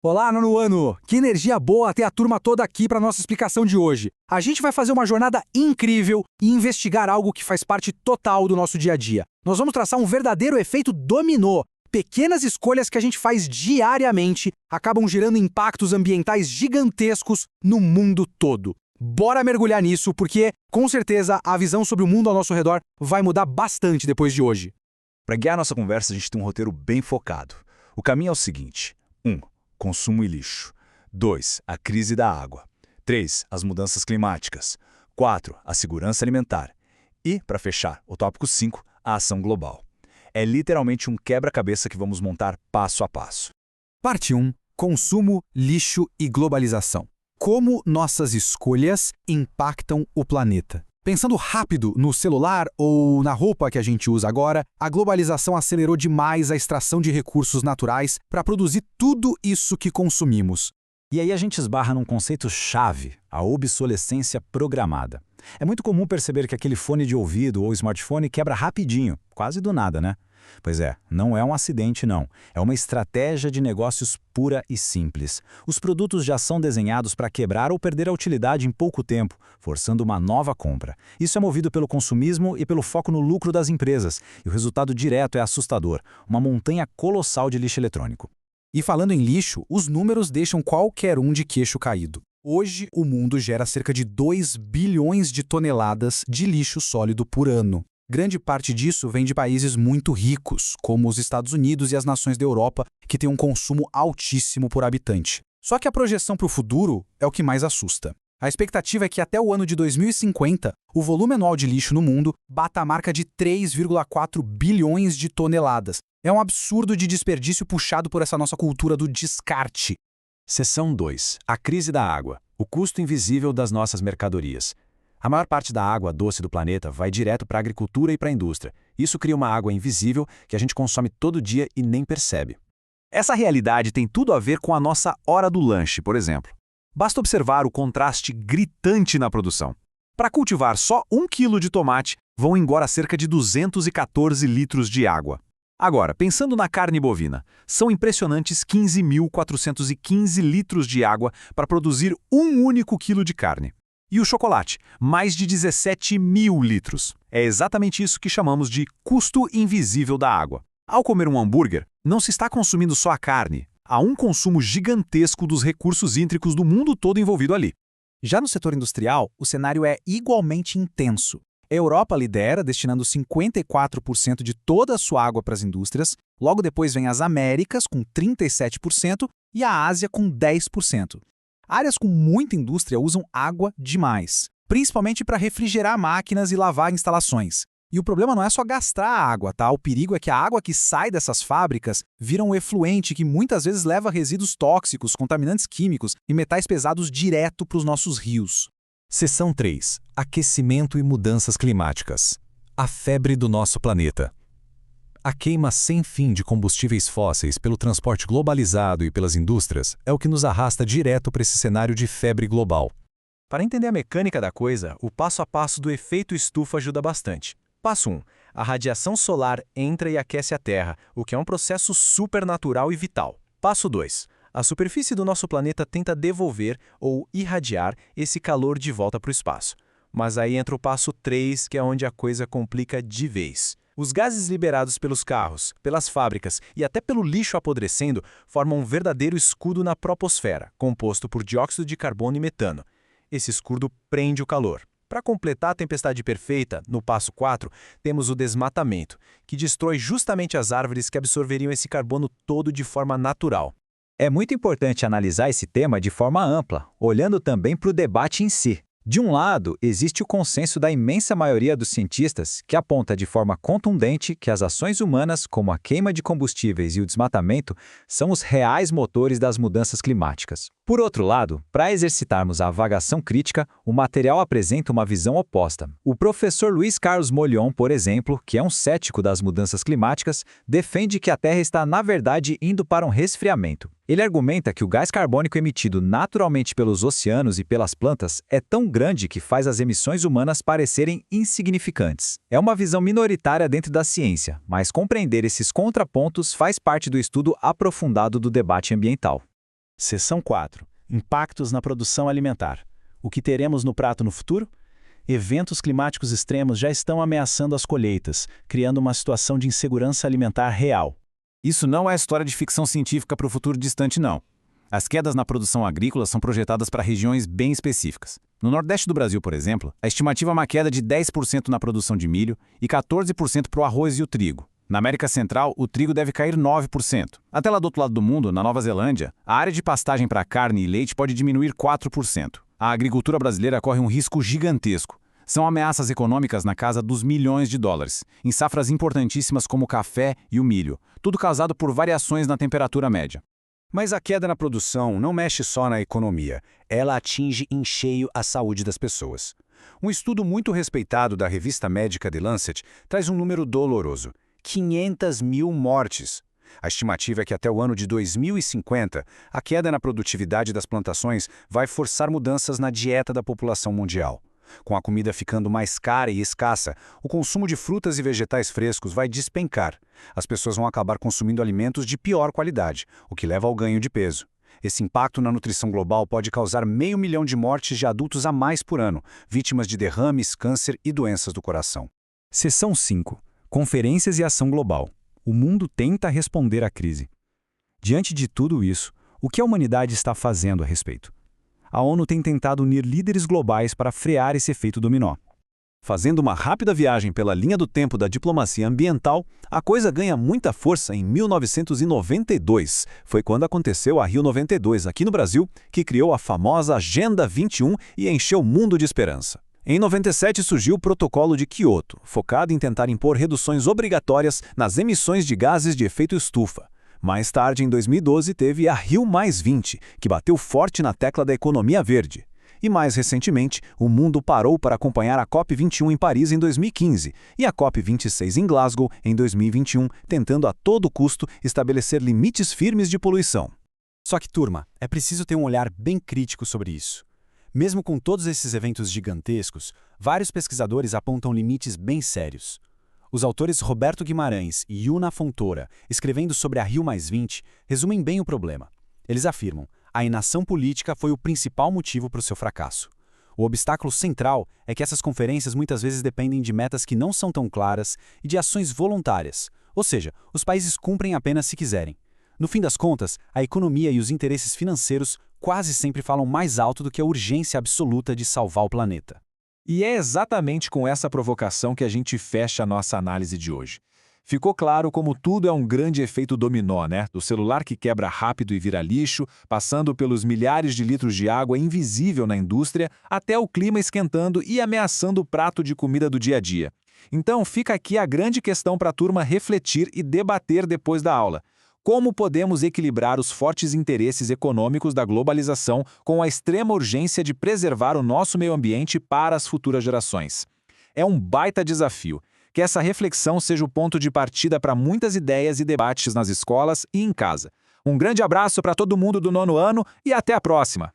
Olá, nono ano! Que energia boa ter a turma toda aqui para nossa explicação de hoje. A gente vai fazer uma jornada incrível e investigar algo que faz parte total do nosso dia a dia. Nós vamos traçar um verdadeiro efeito dominó. Pequenas escolhas que a gente faz diariamente acabam gerando impactos ambientais gigantescos no mundo todo. Bora mergulhar nisso, porque, com certeza, a visão sobre o mundo ao nosso redor vai mudar bastante depois de hoje. Para guiar nossa conversa, a gente tem um roteiro bem focado. O caminho é o seguinte: 1. Consumo e lixo. 2. A crise da água. 3. As mudanças climáticas. 4. A segurança alimentar. E, para fechar, o tópico 5, a ação global. É literalmente um quebra-cabeça que vamos montar passo a passo. Parte 1. Consumo, lixo e globalização. Como nossas escolhas impactam o planeta. Pensando rápido no celular ou na roupa que a gente usa agora, a globalização acelerou demais a extração de recursos naturais para produzir tudo isso que consumimos. E aí a gente esbarra num conceito-chave, a obsolescência programada. É muito comum perceber que aquele fone de ouvido ou smartphone quebra rapidinho, quase do nada, né? Pois é, não é um acidente não. É uma estratégia de negócios pura e simples. Os produtos já são desenhados para quebrar ou perder a utilidade em pouco tempo, forçando uma nova compra. Isso é movido pelo consumismo e pelo foco no lucro das empresas. E o resultado direto é assustador, uma montanha colossal de lixo eletrônico. E falando em lixo, os números deixam qualquer um de queixo caído. Hoje, o mundo gera cerca de 2 bilhões de toneladas de lixo sólido por ano. Grande parte disso vem de países muito ricos, como os Estados Unidos e as nações da Europa, que têm um consumo altíssimo por habitante. Só que a projeção para o futuro é o que mais assusta. A expectativa é que até o ano de 2050, o volume anual de lixo no mundo bata a marca de 3,4 bilhões de toneladas. É um absurdo de desperdício puxado por essa nossa cultura do descarte. Seção 2. A crise da água. O custo invisível das nossas mercadorias. A maior parte da água doce do planeta vai direto para a agricultura e para a indústria. Isso cria uma água invisível que a gente consome todo dia e nem percebe. Essa realidade tem tudo a ver com a nossa hora do lanche, por exemplo. Basta observar o contraste gritante na produção. Para cultivar só 1 quilo de tomate, vão embora cerca de 214 litros de água. Agora, pensando na carne bovina, são impressionantes 15.415 litros de água para produzir 1 único quilo de carne. E o chocolate, mais de 17 mil litros. É exatamente isso que chamamos de custo invisível da água. Ao comer um hambúrguer, não se está consumindo só a carne. Há um consumo gigantesco dos recursos hídricos do mundo todo envolvido ali. Já no setor industrial, o cenário é igualmente intenso. A Europa lidera, destinando 54% de toda a sua água para as indústrias. Logo depois vem as Américas, com 37%, e a Ásia, com 10%. Áreas com muita indústria usam água demais, principalmente para refrigerar máquinas e lavar instalações. E o problema não é só gastar a água, tá? O perigo é que a água que sai dessas fábricas vira um efluente que muitas vezes leva resíduos tóxicos, contaminantes químicos e metais pesados direto para os nossos rios. Seção 3. Aquecimento e mudanças climáticas. A febre do nosso planeta. A queima sem fim de combustíveis fósseis pelo transporte globalizado e pelas indústrias é o que nos arrasta direto para esse cenário de febre global. Para entender a mecânica da coisa, o passo a passo do efeito estufa ajuda bastante. Passo 1. A radiação solar entra e aquece a Terra, o que é um processo supernatural e vital. Passo 2. A superfície do nosso planeta tenta devolver ou irradiar esse calor de volta para o espaço. Mas aí entra o passo 3, que é onde a coisa complica de vez. Os gases liberados pelos carros, pelas fábricas e até pelo lixo apodrecendo formam um verdadeiro escudo na troposfera, composto por dióxido de carbono e metano. Esse escudo prende o calor. Para completar a tempestade perfeita, no passo 4, temos o desmatamento, que destrói justamente as árvores que absorveriam esse carbono todo de forma natural. É muito importante analisar esse tema de forma ampla, olhando também para o debate em si. De um lado, existe o consenso da imensa maioria dos cientistas que aponta de forma contundente que as ações humanas, como a queima de combustíveis e o desmatamento, são os reais motores das mudanças climáticas. Por outro lado, para exercitarmos a avaliação crítica, o material apresenta uma visão oposta. O professor Luiz Carlos Mollion, por exemplo, que é um cético das mudanças climáticas, defende que a Terra está, na verdade, indo para um resfriamento. Ele argumenta que o gás carbônico emitido naturalmente pelos oceanos e pelas plantas é tão grande que faz as emissões humanas parecerem insignificantes. É uma visão minoritária dentro da ciência, mas compreender esses contrapontos faz parte do estudo aprofundado do debate ambiental. Seção 4. Impactos na produção alimentar. O que teremos no prato no futuro? Eventos climáticos extremos já estão ameaçando as colheitas, criando uma situação de insegurança alimentar real. Isso não é história de ficção científica para o futuro distante, não. As quedas na produção agrícola são projetadas para regiões bem específicas. No Nordeste do Brasil, por exemplo, a estimativa é uma queda de 10% na produção de milho e 14% para o arroz e o trigo. Na América Central, o trigo deve cair 9%. Até lá do outro lado do mundo, na Nova Zelândia, a área de pastagem para carne e leite pode diminuir 4%. A agricultura brasileira corre um risco gigantesco. São ameaças econômicas na casa dos milhões de dólares, em safras importantíssimas como o café e o milho, tudo causado por variações na temperatura média. Mas a queda na produção não mexe só na economia, ela atinge em cheio a saúde das pessoas. Um estudo muito respeitado da revista médica The Lancet traz um número doloroso: 500 mil mortes. A estimativa é que até o ano de 2050, a queda na produtividade das plantações vai forçar mudanças na dieta da população mundial. Com a comida ficando mais cara e escassa, o consumo de frutas e vegetais frescos vai despencar. As pessoas vão acabar consumindo alimentos de pior qualidade, o que leva ao ganho de peso. Esse impacto na nutrição global pode causar 500 mil de mortes de adultos a mais por ano, vítimas de derrames, câncer e doenças do coração. Seção 5. Conferências e ação global. O mundo tenta responder à crise. Diante de tudo isso, o que a humanidade está fazendo a respeito? A ONU tem tentado unir líderes globais para frear esse efeito dominó. Fazendo uma rápida viagem pela linha do tempo da diplomacia ambiental, a coisa ganha muita força em 1992. Foi quando aconteceu a Rio 92 aqui no Brasil, que criou a famosa Agenda 21 e encheu o mundo de esperança. Em 97 surgiu o Protocolo de Kyoto, focado em tentar impor reduções obrigatórias nas emissões de gases de efeito estufa. Mais tarde, em 2012, teve a Rio+20, que bateu forte na tecla da economia verde. E mais recentemente, o mundo parou para acompanhar a COP21 em Paris em 2015 e a COP26 em Glasgow em 2021, tentando a todo custo estabelecer limites firmes de poluição. Só que, turma, é preciso ter um olhar bem crítico sobre isso. Mesmo com todos esses eventos gigantescos, vários pesquisadores apontam limites bem sérios. Os autores Roberto Guimarães e Yuna Fontoura, escrevendo sobre a Rio+20, resumem bem o problema. Eles afirmam: a inação política foi o principal motivo para o seu fracasso. O obstáculo central é que essas conferências muitas vezes dependem de metas que não são tão claras e de ações voluntárias, ou seja, os países cumprem apenas se quiserem. No fim das contas, a economia e os interesses financeiros quase sempre falam mais alto do que a urgência absoluta de salvar o planeta. E é exatamente com essa provocação que a gente fecha a nossa análise de hoje. Ficou claro como tudo é um grande efeito dominó, né? Do celular que quebra rápido e vira lixo, passando pelos milhares de litros de água invisível na indústria, até o clima esquentando e ameaçando o prato de comida do dia a dia. Então fica aqui a grande questão para a turma refletir e debater depois da aula. Como podemos equilibrar os fortes interesses econômicos da globalização com a extrema urgência de preservar o nosso meio ambiente para as futuras gerações? É um baita desafio. Que essa reflexão seja o ponto de partida para muitas ideias e debates nas escolas e em casa. Um grande abraço para todo mundo do 9º ano e até a próxima!